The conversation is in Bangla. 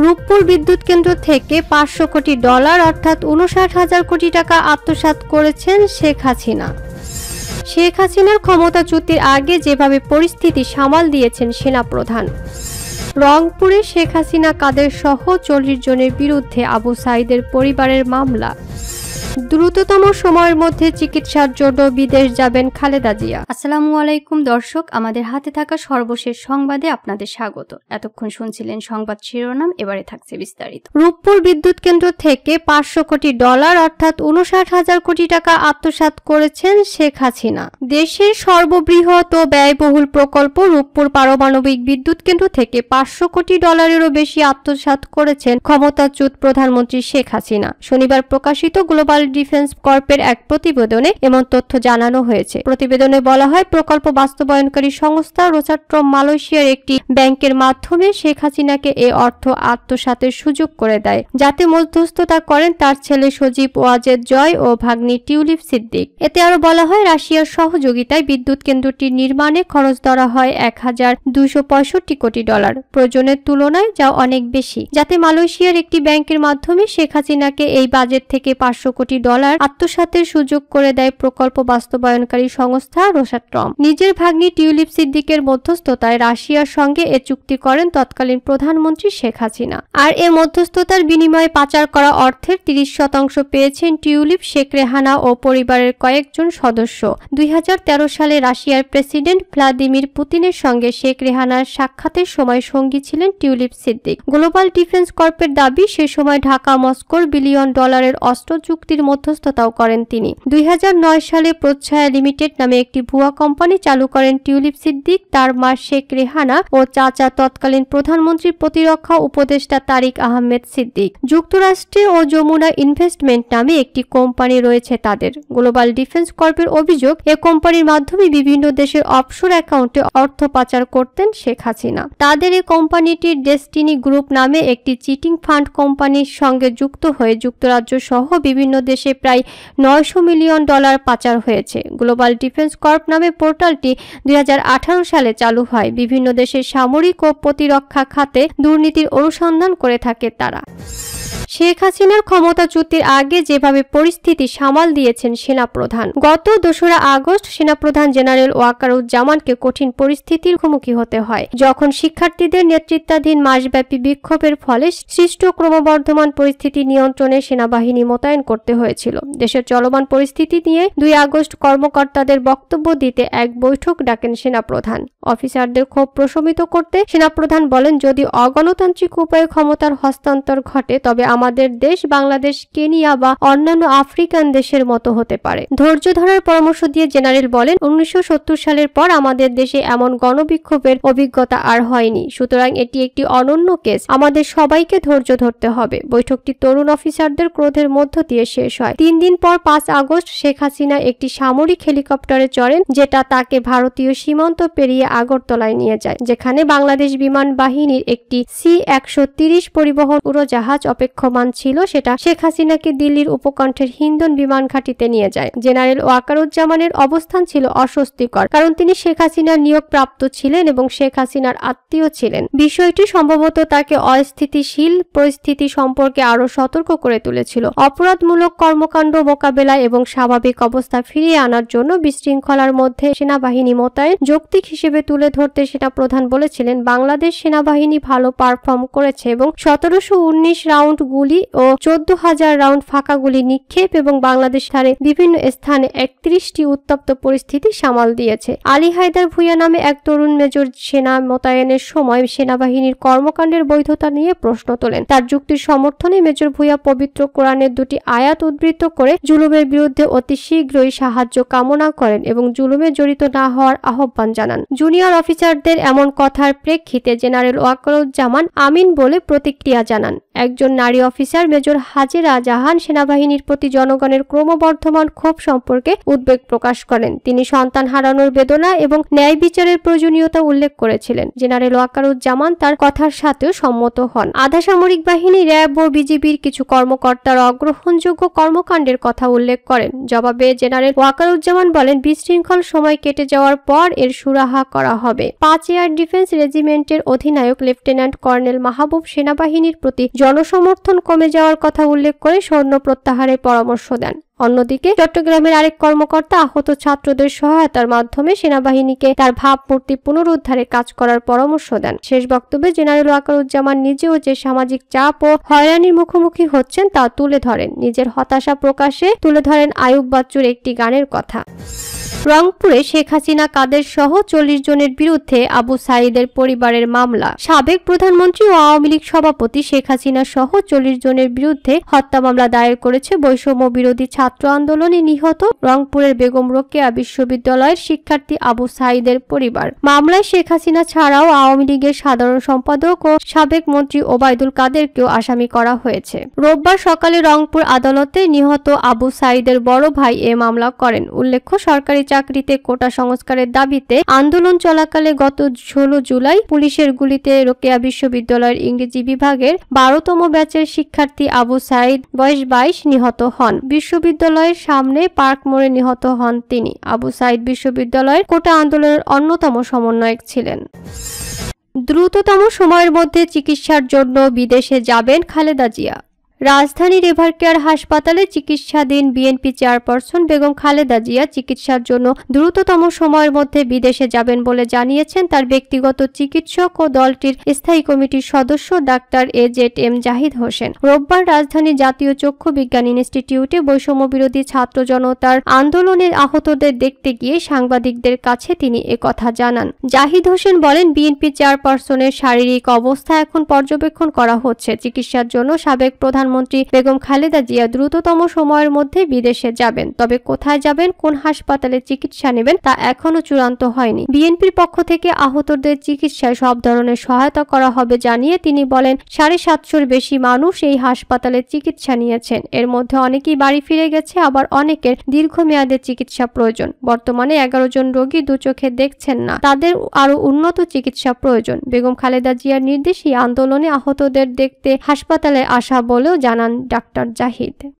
রূপপুর বিদ্যুৎ কেন্দ্র থেকে 500 কোটি ডলার অর্থাৎ 59,000 কোটি টাকা আত্মসাৎ করেছেন শেখ হাসিনা। শেখ হাসিনার ক্ষমতাচ্যুতির আগে যেভাবে পরিস্থিতি সামাল দিয়েছেন সেনাপ্রধান। রংপুরে শেখ হাসিনা কাদের সহ 40 জনের বিরুদ্ধে আবু সাঈদের পরিবারের মামলা। দ্রুততম সময়ের মধ্যে চিকিৎসার জন্য বিদেশ যাবেন খালেদা জিয়া। আসসালামু আলাইকুম দর্শক, আমাদের হাতে থাকা সর্বশেষ সংবাদে আপনাদের স্বাগত। এতক্ষণ শুনছিলেন সংবাদ শিরোনাম, এবারে থাকছে বিস্তারিত। রূপপুর বিদ্যুৎ কেন্দ্র থেকে 500 কোটি ডলার অর্থাৎ 59,000 কোটি টাকা আত্মসাৎ করেছেন শেখ হাসিনা। দেশের সর্ববৃহৎ ও ব্যয়বহুল প্রকল্প রূপপুর পারমাণবিক বিদ্যুৎ কেন্দ্র থেকে 500 কোটি ডলারেরও বেশি আত্মসাৎ করেছেন ক্ষমতাচ্যুত প্রধানমন্ত্রী শেখ হাসিনা। শনিবার প্রকাশিত গ্লোবাল ডিফেন্স কর্পের এক প্রতিবেদনে এমন তথ্য জানানো হয়েছে। প্রতিবেদনে বলা হয়, প্রকল্প বাস্তবায়নকারী সংস্থা রোসাট্রম মালয়েশিয়ার একটি ব্যাংকের মাধ্যমে শেখ হাসিনাকে এ অর্থ আত্মসাতের সুযোগ করে দেয়, যাতে মধ্যস্থতা করেন তার ছেলে সজীব ওয়াজেদ জয় ও ভাগ্নি টিউলিপ সিদ্দিক। এতে আরো বলা হয়, রাশিয়ার সহযোগিতায় বিদ্যুৎ কেন্দ্রটি নির্মাণে খরচ ধরা হয় 1,265 কোটি ডলার, প্রয়োজনের তুলনায় যা অনেক বেশি, যাতে মালয়েশিয়ার একটি ব্যাংকের মাধ্যমে শেখ হাসিনাকে এই বাজেট থেকে 500 কোটি ডলার আত্মসাতের সুযোগ করে দেয় প্রকল্প বাস্তবায়নকারী সংস্থা রোসাট্রম। নিজের ভাগ্নি টিউলিপ সিদ্দিকের মধ্যস্থতায় রাশিয়ার সঙ্গে এ চুক্তি করেন তৎকালীন প্রধানমন্ত্রী শেখ হাসিনা। আর এ মধ্যস্থতার বিনিময়ে পাচার করা অর্থের 30% পেয়েছেন টিউলিপ, শেখ রেহানা ও পরিবারের কয়েকজন সদস্য। 2013 সালে রাশিয়ার প্রেসিডেন্ট ভ্লাদিমির পুতিনের সঙ্গে শেখ রেহানার সাক্ষাতের সময় সঙ্গী ছিলেন টিউলিপ সিদ্দিক। গ্লোবাল ডিফেন্স কর্পের দাবি, সে সময় ঢাকা মস্কোর বিলিয়ন ডলারের অস্ত্র চুক্তির মধ্যস্থতাও করেন তিনি। 2009 সালে প্রচ্ছায়া লিমিটেড নামে একটি ভুয়া কোম্পানি চালু করেন টিউলিপ সিদ্দিক, তার মা শেখ রেহানা ও চাচা তৎকালীন প্রধানমন্ত্রীর প্রতিরক্ষা উপদেষ্টা তারিক আহমেদ সিদ্দিক। যুক্তরাষ্ট্রে ও যমুনা ইনভেস্টমেন্ট নামে একটি কোম্পানি রয়েছে তাদের। গ্লোবাল ডিফেন্স কর্পের অভিযোগ, এ কোম্পানির মাধ্যমে বিভিন্ন দেশের অফশোর অ্যাকাউন্টে অর্থ পাচার করতেন শেখ হাসিনা। তাদের এই কোম্পানিটির ডেস্টিনি গ্রুপ নামে একটি চিটিং ফান্ড কোম্পানির সঙ্গে যুক্ত হয়ে যুক্তরাজ্য সহ বিভিন্ন দেশে প্রায় 900 মিলিয়ন ডলার পাচার হয়েছে। গ্লোবাল ডিফেন্স কর্প নামে পোর্টালটি 2018 সালে চালু হয়। বিভিন্ন দেশের সামরিক ও প্রতিরক্ষা খাতে দুর্নীতির অনুসন্ধান করে থাকে তারা। শেখ হাসিনার ক্ষমতাচ্যুতির আগে যেভাবে পরিস্থিতি সামাল দিয়েছেন সেনাপ্রধান। গত 2রা আগস্ট সেনাপ্রধান জেনারেল ওয়াকারুজ্জামানকে কঠিন পরিস্থিতির মুখোমুখি হতে হয়, যখন শিক্ষার্থীদের নেতৃত্বাধীন মাসব্যাপী বিক্ষোভের ফলে সৃষ্ট ক্রমবর্ধমান পরিস্থিতি নিয়ন্ত্রণে সেনাবাহিনী মোতায়েন করতে হয়েছিল। দেশের চলমান পরিস্থিতি নিয়ে 2 আগস্ট কর্মকর্তাদের বক্তব্য দিতে এক বৈঠক ডাকেন সেনাপ্রধান। অফিসারদের ক্ষোভ প্রশমিত করতে সেনাপ্রধান বলেন, যদি অগণতান্ত্রিক উপায়ে ক্ষমতার হস্তান্তর ঘটে তবে আমাদের দেশ বাংলাদেশ, কেনিয়া বা অন্যান্য আফ্রিকান দেশের মতো হতে পারে। ধৈর্য ধরার পরামর্শ দিয়ে জেনারেল বলেন, 1970 সালের পর আমাদের দেশে এমন গণবিক্ষোভের অভিজ্ঞতা আর হয়নি, সুতরাং এটি একটি অনন্য কেস, আমাদের সবাইকে ধৈর্য ধরতে হবে। বৈঠকটি তরুণ অফিসারদের ক্রোধের মধ্য দিয়ে শেষ হয়। 3 দিন পর 5 আগস্ট শেখ হাসিনা একটি সামরিক হেলিকপ্টারে চড়েন, যেটা তাকে ভারতীয় সীমান্ত পেরিয়ে আগরতলায় নিয়ে যায়, যেখানে বাংলাদেশ বিমান বাহিনীর একটি C-130 পরিবহন উড়োজাহাজ অপেক্ষমান ছিল। সেটা শেখ হাসিনাকে দিল্লির উপকণ্ঠের হিন্দন বিমান ঘাঁটিতে নিয়ে যায়। জেনারেল ওয়াকারুজ্জামানের অবস্থান ছিল অস্বস্তিকর, কারণ তিনি শেখ হাসিনার নিয়োগপ্রাপ্ত ছিলেন এবং শেখ হাসিনার আত্মীয় ছিলেন। বিষয়টি সম্ভবত তাকে অস্থিতিশীল পরিস্থিতি সম্পর্কে আরো সতর্ক করে তুলেছিল। অপরাধমূলক কর্মকাণ্ড মোকাবেলা এবং স্বাভাবিক অবস্থা ফিরিয়ে আনার জন্য বিশৃঙ্খলার মধ্যে সেনাবাহিনী মোতায়েন যৌক্তিক হিসেবে তুলে ধরতে সেনাপ্রধান বলেছিলেন, বাংলাদেশ সেনাবাহিনী ভালো পারফর্ম করেছে এবং 1719 রাউন্ড গুলি ও 14,000 রাউন্ড ফাঁকা গুলি নিক্ষেপ এবং বাংলাদেশ ধারে বিভিন্ন স্থানে 31টি উত্তপ্ত পরিস্থিতি সামাল দিয়েছে। আলী হায়দার ভুঁইয়া নামে এক তরুণ মেজর সেনা মোতায়েনের সময় সেনাবাহিনীর কর্মকাণ্ডের বৈধতা নিয়ে প্রশ্ন তোলেন। তার যুক্তির সমর্থনে মেজর ভুঁইয়া পবিত্র কোরআনের 2টি আয়াত উদ্ধৃত করে জুলুমের বিরুদ্ধে অতি শীঘ্রই সাহায্য কামনা করেন এবং জুলুমে জড়িত না হওয়ার আহ্বান জানান। জুনিয়র অফিসারদের এমন কথার প্রেক্ষিতে জেনারেল ওয়াকারুজ্জামান আমিন বলে প্রতিক্রিয়া জানান। একজন নারী অফিসার মেজর হাজেরা জাহান সেনাবাহিনীর প্রতি জনগণের ক্রমবর্ধমান ক্ষোভ সম্পর্কে উদ্বেগ প্রকাশ করেন। তিনি সন্তান হারানোর বেদনা এবং ন্যায় বিচারের প্রয়োজনীয়তা উল্লেখ করেছিলেন। জেনারেল ওয়াকারুজ্জামান তার কথার সাথেও সম্মত হন। আধা সামরিক বাহিনী, র্যাব ও বিজিবির কিছু কর্মকর্তার অগ্রহণযোগ্য কর্মকাণ্ডের কথা উল্লেখ করেন। জবাবে জেনারেল ওয়াকারুজ্জামান বলেন, বিশৃঙ্খল সময় কেটে যাওয়ার পর এর সুরাহা করা হবে। 5 এয়ার ডিফেন্স রেজিমেন্টের অধিনায়ক লেফটেন্যান্ট কর্নেল মাহবুব সেনাবাহিনীর প্রতি জনসমর্থন কমে যাওয়ার কথা উল্লেখ করে সৈন্য প্রত্যাহারের পরামর্শ দেন। অন্যদিকে চট্টগ্রামের আরেক কর্মকর্তা আহত ছাত্রদের সহায়তার মাধ্যমে সেনাবাহিনীকে তার ভাবমূর্তি পুনরুদ্ধারে কাজ করার পরামর্শ দেন। শেষ বক্তব্যে জেনারেল ওয়াকারুজ্জামান নিজেও যে সামাজিক চাপ ও হয়রানির মুখোমুখি হচ্ছেন তা তুলে ধরেন। নিজের হতাশা প্রকাশে তুলে ধরেন আয়ুব বাচ্চুর একটি গানের কথা। রংপুরে শেখ হাসিনা কাদের সহ 40 জনের বিরুদ্ধে আবু সাঈদের পরিবারের মামলা। সাবেক প্রধানমন্ত্রী ও আওয়ামী লীগ সভাপতি শেখ হাসিনা সহ 40 জনের বিরুদ্ধে হত্যা মামলা দায়ের করেছে বৈষম্য বিরোধী ছাত্র আন্দোলনে নিহত রংপুরের বেগম রোকেয়া বিশ্ববিদ্যালয়ের শিক্ষার্থী আবু সাঈদের পরিবার। মামলায় শেখ হাসিনা ছাড়াও আওয়ামী লীগের সাধারণ সম্পাদক ও সাবেক মন্ত্রী ওবায়দুল কাদেরকেও আসামি করা হয়েছে। রোববার সকালে রংপুর আদালতে নিহত আবু সাঈদের বড় ভাই এ মামলা করেন। উল্লেখ্য, সরকারি চাকরিতে কোটা সংস্কারের দাবিতে আন্দোলন চলাকালে গত 16 জুলাই পুলিশের গুলিতে রোকেয়া বিশ্ববিদ্যালয়ের ইংরেজি বিভাগের 12তম ব্যাচের শিক্ষার্থী আবু সাঈদ বয়স 22 নিহত হন। বিশ্ববিদ্যালয়ের সামনে পার্ক মোড়ে নিহত হন তিনি। আবু সাঈদ বিশ্ববিদ্যালয়ের কোটা আন্দোলনের অন্যতম সমন্বয়ক ছিলেন। দ্রুততম সময়ের মধ্যে চিকিৎসার জন্য বিদেশে যাবেন খালেদা জিয়া। রাজধানীর এভারকেয়ার হাসপাতালে চিকিৎসাধীন বিএনপি চেয়ারপারসন বেগম খালেদা জিয়া চিকিৎসার জন্য দ্রুততম সময়ের মধ্যে বিদেশে যাবেন বলে জানিয়েছেন তার ব্যক্তিগত চিকিৎসক ও দলটির স্থায়ী কমিটির সদস্য ডাক্তার AZM জাহিদ হোসেন। রোববার রাজধানীর জাতীয় চক্ষু বিজ্ঞান ইনস্টিটিউটে বৈষম্য বিরোধী ছাত্র জনতার আন্দোলনের আহতদের দেখতে গিয়ে সাংবাদিকদের কাছে তিনি একথা জানান। জাহিদ হোসেন বলেন, বিএনপি চেয়ারপারসনের শারীরিক অবস্থা এখন পর্যবেক্ষণ করা হচ্ছে। চিকিৎসার জন্য সাবেক প্রধানমন্ত্রী বেগম খালেদা জিয়া দ্রুততম সময়ের মধ্যে বিদেশে যাবেন। তবে কোথায় যাবেন, কোন হাসপাতালে চিকিৎসা নেবেন তা এখনো চূড়ান্ত হয়নি। বিএনপির পক্ষ থেকে আহতদের চিকিৎসায় সব ধরনের সহায়তা করা হবে জানিয়ে তিনি বলেন, 750-র বেশি মানুষ এই হাসপাতালে চিকিৎসা নিয়েছেন। এর মধ্যে অনেকেই বাড়ি ফিরে গেছে, আবার অনেকের দীর্ঘমেয়াদে চিকিৎসা প্রয়োজন। বর্তমানে 11 জন রোগী দু চোখে দেখছেন না, তাদের আরো উন্নত চিকিৎসা প্রয়োজন। বেগম খালেদা জিয়ার নির্দেশে আন্দোলনে আহতদের দেখতে হাসপাতালে আসা বলেও জানান ডাক্তার জাহিদ।